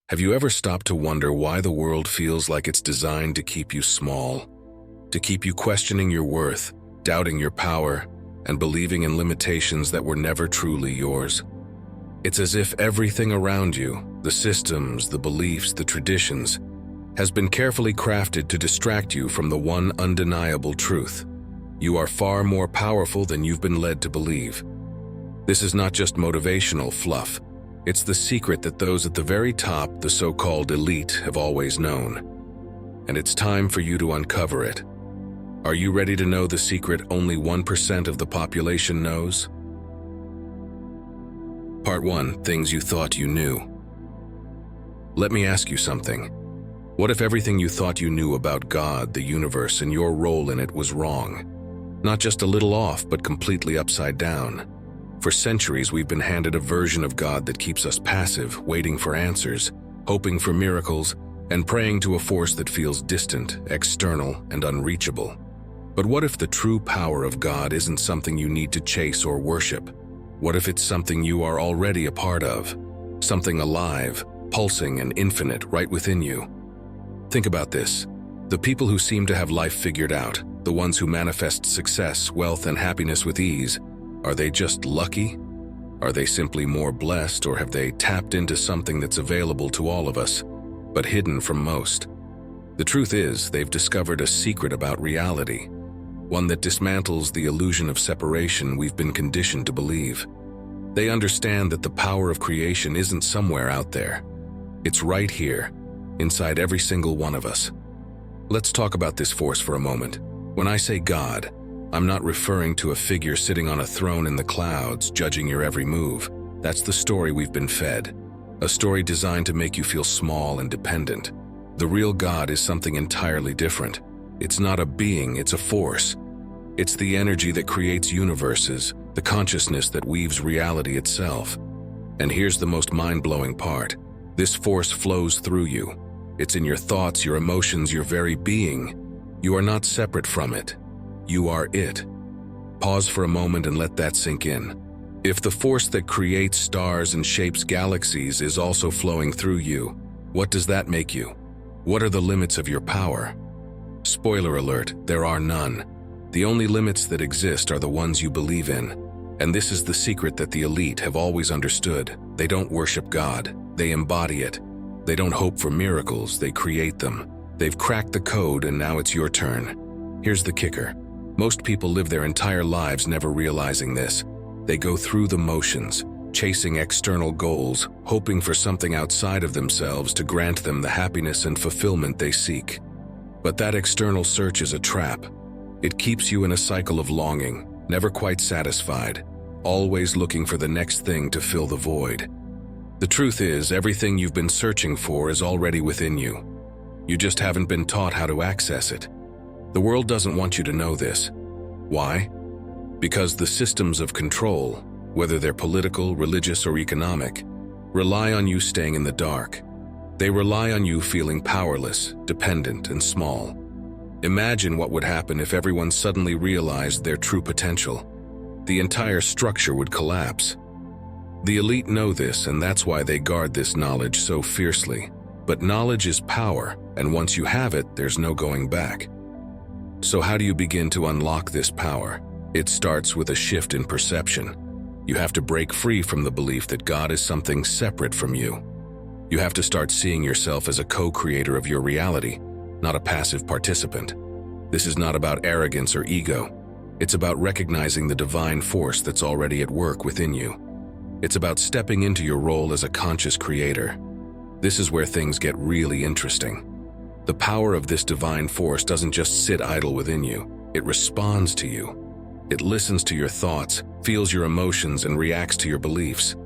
Have you ever stopped to wonder why the world feels like it's designed to keep you small? To keep you questioning your worth, doubting your power, and believing in limitations that were never truly yours? It's as if everything around you, the systems, the beliefs, the traditions, has been carefully crafted to distract you from the one undeniable truth. You are far more powerful than you've been led to believe. This is not just motivational fluff. It's the secret that those at the very top, the so-called elite, have always known. And it's time for you to uncover it. Are you ready to know the secret only 1% of the population knows? Part 1. Things you thought you knew. Let me ask you something. What if everything you thought you knew about God, the universe, and your role in it was wrong? Not just a little off, but completely upside down. For centuries, we've been handed a version of God that keeps us passive, waiting for answers, hoping for miracles, and praying to a force that feels distant, external, and unreachable. But what if the true power of God isn't something you need to chase or worship? What if it's something you are already a part of? Something alive, pulsing, and infinite right within you? Think about this. The people who seem to have life figured out, the ones who manifest success, wealth, and happiness with ease, are they just lucky? Are they simply more blessed, or have they tapped into something that's available to all of us, but hidden from most? The truth is, they've discovered a secret about reality, one that dismantles the illusion of separation we've been conditioned to believe. They understand that the power of creation isn't somewhere out there. It's right here, inside every single one of us. Let's talk about this force for a moment. When I say God, I'm not referring to a figure sitting on a throne in the clouds, judging your every move. That's the story we've been fed. A story designed to make you feel small and dependent. The real God is something entirely different. It's not a being, it's a force. It's the energy that creates universes, the consciousness that weaves reality itself. And here's the most mind-blowing part. This force flows through you. It's in your thoughts, your emotions, your very being. You are not separate from it. You are it. Pause for a moment and let that sink in. If the force that creates stars and shapes galaxies is also flowing through you, what does that make you? What are the limits of your power? Spoiler alert, there are none. The only limits that exist are the ones you believe in. And this is the secret that the elite have always understood. They don't worship God, they embody it. They don't hope for miracles, they create them. They've cracked the code, and now it's your turn. Here's the kicker. Most people live their entire lives never realizing this. They go through the motions, chasing external goals, hoping for something outside of themselves to grant them the happiness and fulfillment they seek. But that external search is a trap. It keeps you in a cycle of longing, never quite satisfied, always looking for the next thing to fill the void. The truth is, everything you've been searching for is already within you. You just haven't been taught how to access it. The world doesn't want you to know this. Why? Because the systems of control, whether they're political, religious, or economic, rely on you staying in the dark. They rely on you feeling powerless, dependent, and small. Imagine what would happen if everyone suddenly realized their true potential. The entire structure would collapse. The elite know this, and that's why they guard this knowledge so fiercely. But knowledge is power, and once you have it, there's no going back. So how do you begin to unlock this power? It starts with a shift in perception. You have to break free from the belief that God is something separate from you. You have to start seeing yourself as a co-creator of your reality, not a passive participant. This is not about arrogance or ego. It's about recognizing the divine force that's already at work within you. It's about stepping into your role as a conscious creator. This is where things get really interesting. The power of this divine force doesn't just sit idle within you. It responds to you. It listens to your thoughts, feels your emotions, and reacts to your beliefs.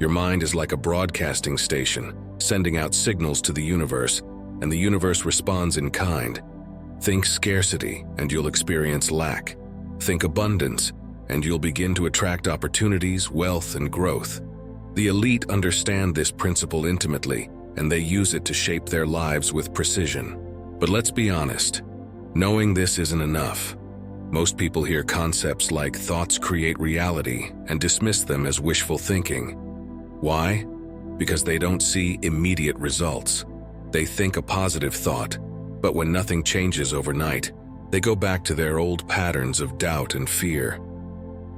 Your mind is like a broadcasting station, sending out signals to the universe, and the universe responds in kind. Think scarcity, and you'll experience lack. Think abundance, and you'll begin to attract opportunities, wealth, and growth. The elite understand this principle intimately, and they use it to shape their lives with precision. But let's be honest, knowing this isn't enough. Most people hear concepts like thoughts create reality and dismiss them as wishful thinking. Why? because they don't see immediate results. They think a positive thought, but when nothing changes overnight, they go back to their old patterns of doubt and fear.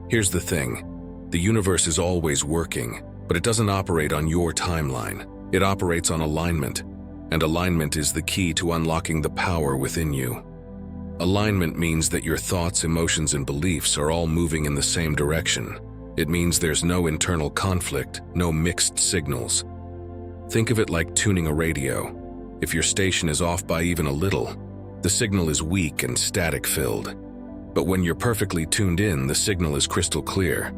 Here's the thing. The universe is always working, but it doesn't operate on your timeline. It operates on alignment, and alignment is the key to unlocking the power within you. Alignment means that your thoughts, emotions, and beliefs are all moving in the same direction. It means there's no internal conflict, no mixed signals. Think of it like tuning a radio. If your station is off by even a little, the signal is weak and static-filled. But when you're perfectly tuned in, the signal is crystal clear.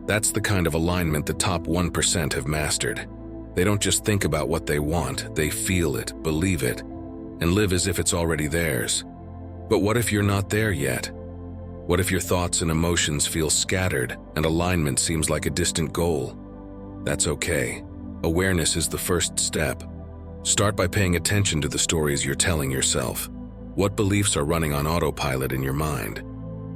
That's the kind of alignment the top 1% have mastered. They don't just think about what they want, they feel it, believe it, and live as if it's already theirs. But what if you're not there yet? What if your thoughts and emotions feel scattered and alignment seems like a distant goal? That's okay. Awareness is the first step. Start by paying attention to the stories you're telling yourself. What beliefs are running on autopilot in your mind?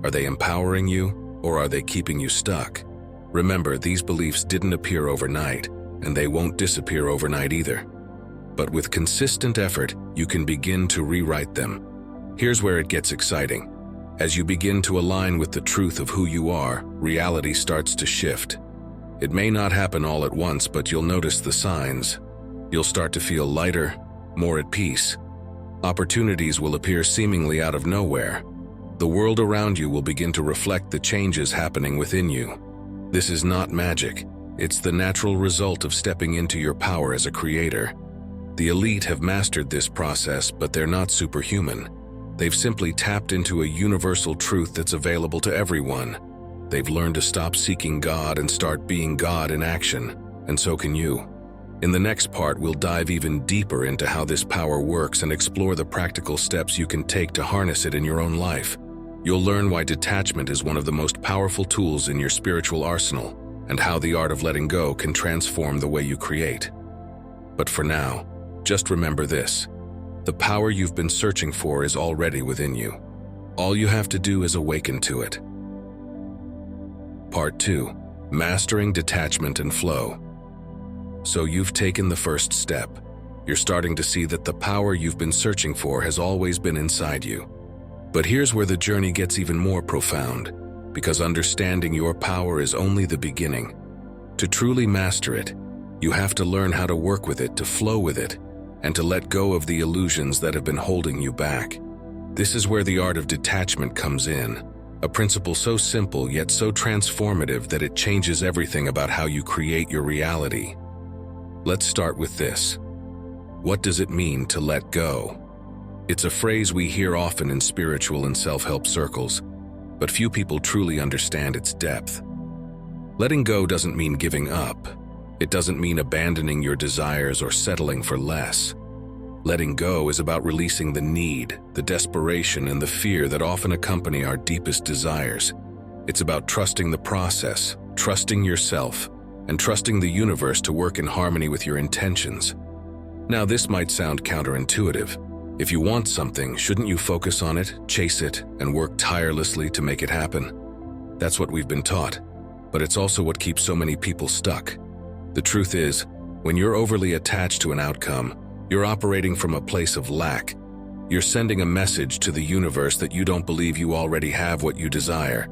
Are they empowering you, or are they keeping you stuck? Remember, these beliefs didn't appear overnight, and they won't disappear overnight either. But with consistent effort, you can begin to rewrite them. Here's where it gets exciting. As you begin to align with the truth of who you are, reality starts to shift. It may not happen all at once, but you'll notice the signs. You'll start to feel lighter, more at peace. Opportunities will appear seemingly out of nowhere. The world around you will begin to reflect the changes happening within you. This is not magic. It's the natural result of stepping into your power as a creator. The elite have mastered this process, but they're not superhuman. They've simply tapped into a universal truth that's available to everyone. They've learned to stop seeking God and start being God in action, and so can you. In the next part, we'll dive even deeper into how this power works and explore the practical steps you can take to harness it in your own life. You'll learn why detachment is one of the most powerful tools in your spiritual arsenal, and how the art of letting go can transform the way you create. But for now, just remember this. The power you've been searching for is already within you. All you have to do is awaken to it. Part 2. Mastering Detachment and Flow. So you've taken the first step. You're starting to see that the power you've been searching for has always been inside you. But here's where the journey gets even more profound, because understanding your power is only the beginning. To truly master it, you have to learn how to work with it, to flow with it, and to let go of the illusions that have been holding you back. This is where the art of detachment comes in, a principle so simple yet so transformative that it changes everything about how you create your reality. Let's start with this. What does it mean to let go? It's a phrase we hear often in spiritual and self-help circles, but few people truly understand its depth. Letting go doesn't mean giving up. It doesn't mean abandoning your desires or settling for less. Letting go is about releasing the need, the desperation, and the fear that often accompany our deepest desires. It's about trusting the process, trusting yourself, and trusting the universe to work in harmony with your intentions. Now, this might sound counterintuitive. If you want something, shouldn't you focus on it, chase it, and work tirelessly to make it happen? That's what we've been taught, but it's also what keeps so many people stuck. The truth is, when you're overly attached to an outcome, you're operating from a place of lack. You're sending a message to the universe that you don't believe you already have what you desire.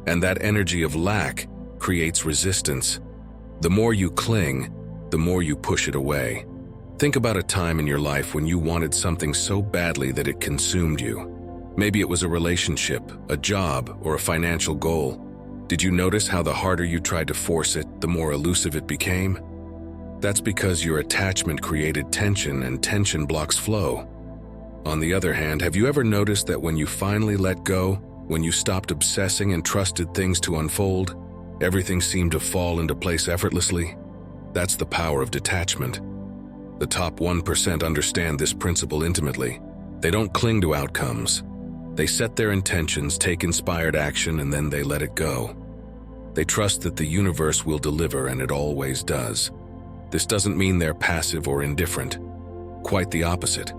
And that energy of lack creates resistance. The more you cling, the more you push it away. Think about a time in your life when you wanted something so badly that it consumed you. Maybe it was a relationship, a job, or a financial goal. Did you notice how the harder you tried to force it, the more elusive it became? That's because your attachment created tension, and tension blocks flow. On the other hand, have you ever noticed that when you finally let go, when you stopped obsessing and trusted things to unfold, everything seemed to fall into place effortlessly? That's the power of detachment. The top 1% understand this principle intimately. They don't cling to outcomes. They set their intentions, take inspired action, and then they let it go. They trust that the universe will deliver, and it always does. This doesn't mean they're passive or indifferent. Quite the opposite.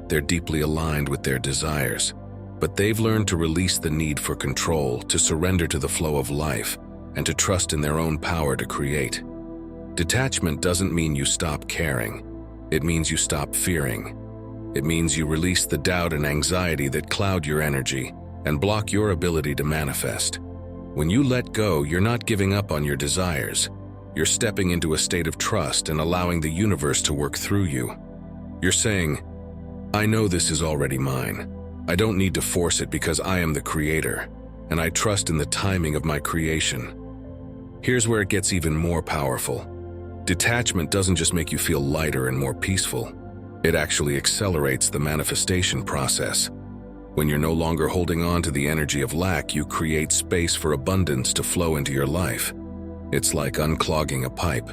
They're deeply aligned with their desires, but they've learned to release the need for control, to surrender to the flow of life, and to trust in their own power to create. Detachment doesn't mean you stop caring. It means you stop fearing. It means you release the doubt and anxiety that cloud your energy and block your ability to manifest. When you let go, you're not giving up on your desires. You're stepping into a state of trust and allowing the universe to work through you. You're saying, I know this is already mine. I don't need to force it because I am the creator, and I trust in the timing of my creation. Here's where it gets even more powerful. Detachment doesn't just make you feel lighter and more peaceful. It actually accelerates the manifestation process. When you're no longer holding on to the energy of lack, you create space for abundance to flow into your life. It's like unclogging a pipe.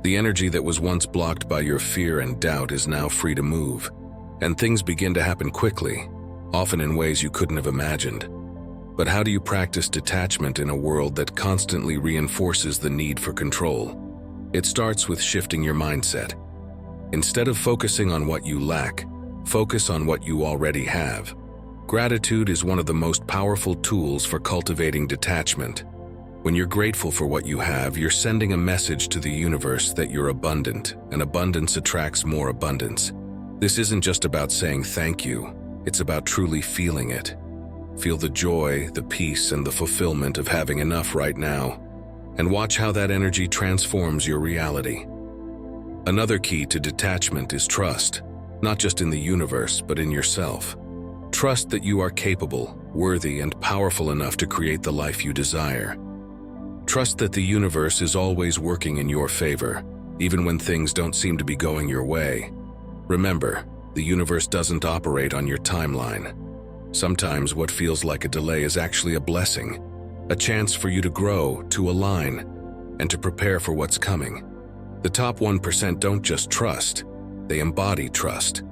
The energy that was once blocked by your fear and doubt is now free to move, and things begin to happen quickly, often in ways you couldn't have imagined. But how do you practice detachment in a world that constantly reinforces the need for control? It starts with shifting your mindset. Instead of focusing on what you lack, focus on what you already have. Gratitude is one of the most powerful tools for cultivating detachment. When you're grateful for what you have, you're sending a message to the universe that you're abundant, and abundance attracts more abundance. This isn't just about saying thank you, it's about truly feeling it. Feel the joy, the peace, and the fulfillment of having enough right now, and watch how that energy transforms your reality. Another key to detachment is trust, not just in the universe, but in yourself. Trust that you are capable, worthy, and powerful enough to create the life you desire. Trust that the universe is always working in your favor, even when things don't seem to be going your way. Remember, the universe doesn't operate on your timeline. Sometimes what feels like a delay is actually a blessing, a chance for you to grow, to align, and to prepare for what's coming. The top 1% don't just trust, they embody trust.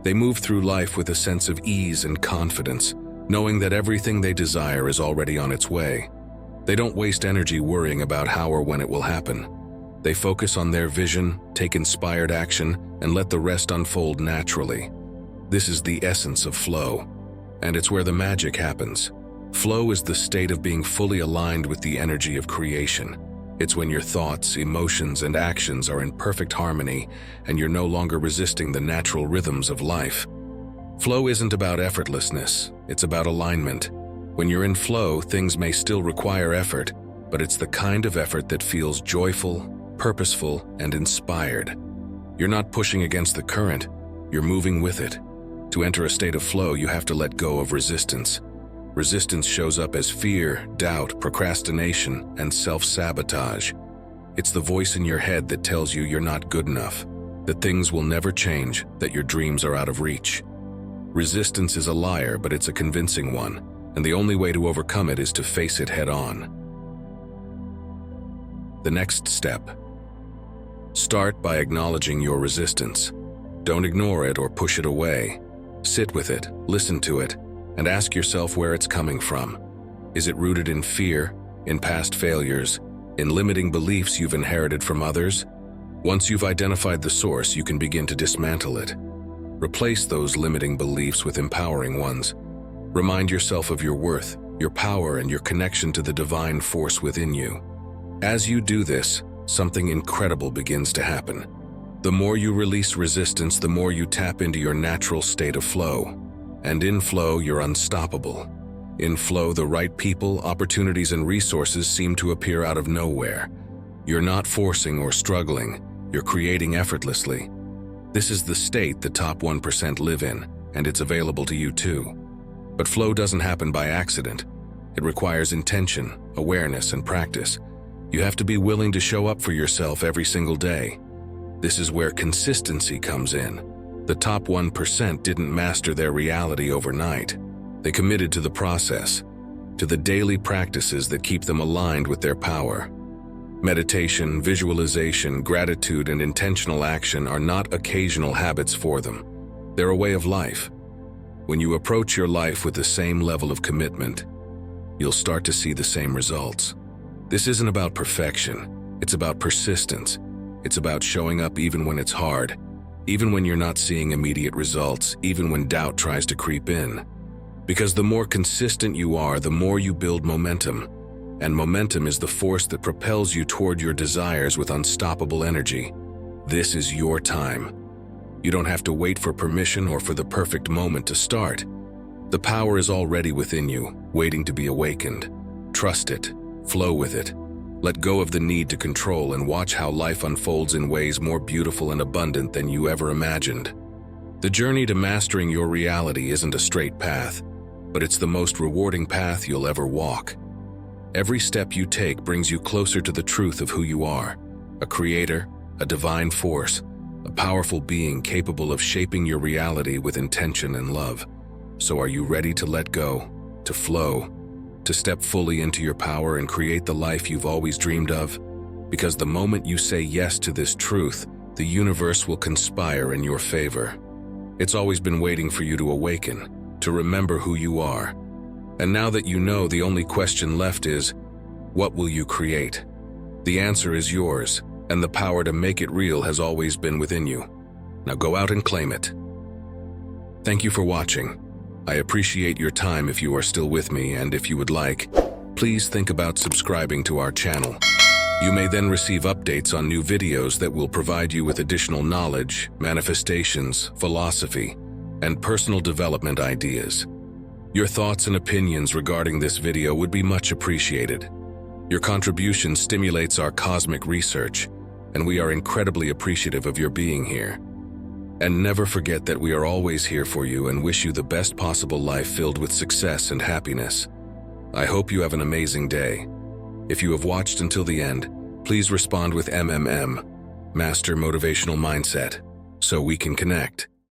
They move through life with a sense of ease and confidence, knowing that everything they desire is already on its way. They don't waste energy worrying about how or when it will happen. They focus on their vision, take inspired action, and let the rest unfold naturally. This is the essence of flow, and it's where the magic happens. Flow is the state of being fully aligned with the energy of creation. It's when your thoughts, emotions, and actions are in perfect harmony, and you're no longer resisting the natural rhythms of life. Flow isn't about effortlessness, it's about alignment. When you're in flow, things may still require effort, but it's the kind of effort that feels joyful, purposeful, and inspired. You're not pushing against the current, you're moving with it. To enter a state of flow, you have to let go of resistance. Resistance shows up as fear, doubt, procrastination, and self-sabotage. It's the voice in your head that tells you you're not good enough, that things will never change, that your dreams are out of reach. Resistance is a liar, but it's a convincing one, and the only way to overcome it is to face it head-on. The next step. Start by acknowledging your resistance. Don't ignore it or push it away. Sit with it, listen to it, and ask yourself where it's coming from. Is it rooted in fear, in past failures, in limiting beliefs you've inherited from others? Once you've identified the source, you can begin to dismantle it. Replace those limiting beliefs with empowering ones. Remind yourself of your worth, your power, and your connection to the divine force within you. As you do this, something incredible begins to happen. The more you release resistance, the more you tap into your natural state of flow. And in flow, you're unstoppable. In flow, the right people, opportunities, and resources seem to appear out of nowhere. You're not forcing or struggling, you're creating effortlessly. This is the state the top 1% live in, and it's available to you too. But flow doesn't happen by accident. It requires intention, awareness, and practice. You have to be willing to show up for yourself every single day. This is where consistency comes in. The top 1% didn't master their reality overnight. They committed to the process, to the daily practices that keep them aligned with their power. Meditation, visualization, gratitude, and intentional action are not occasional habits for them. They're a way of life. When you approach your life with the same level of commitment, you'll start to see the same results. This isn't about perfection, it's about persistence. It's about showing up even when it's hard, even when you're not seeing immediate results, even when doubt tries to creep in. Because the more consistent you are, the more you build momentum. and momentum is the force that propels you toward your desires with unstoppable energy. This is your time. You don't have to wait for permission or for the perfect moment to start. The power is already within you, waiting to be awakened. Trust it, flow with it. Let go of the need to control and watch how life unfolds in ways more beautiful and abundant than you ever imagined. The journey to mastering your reality isn't a straight path, but it's the most rewarding path you'll ever walk. Every step you take brings you closer to the truth of who you are, a creator, a divine force, a powerful being capable of shaping your reality with intention and love. So are you ready to let go, to flow, to step fully into your power and create the life you've always dreamed of? Because the moment you say yes to this truth, the universe will conspire in your favor. It's always been waiting for you to awaken, to remember who you are. And now that you know, the only question left is, what will you create? The answer is yours, and the power to make it real has always been within you. Now go out and claim it. Thank you for watching. I appreciate your time if you are still with me, and if you would like, please think about subscribing to our channel. You may then receive updates on new videos that will provide you with additional knowledge, manifestations, philosophy, and personal development ideas. Your thoughts and opinions regarding this video would be much appreciated. Your contribution stimulates our cosmic research, and we are incredibly appreciative of your being here. And never forget that we are always here for you and wish you the best possible life filled with success and happiness. I hope you have an amazing day. If you have watched until the end, please respond with MMM, Master Motivational Mindset, so we can connect.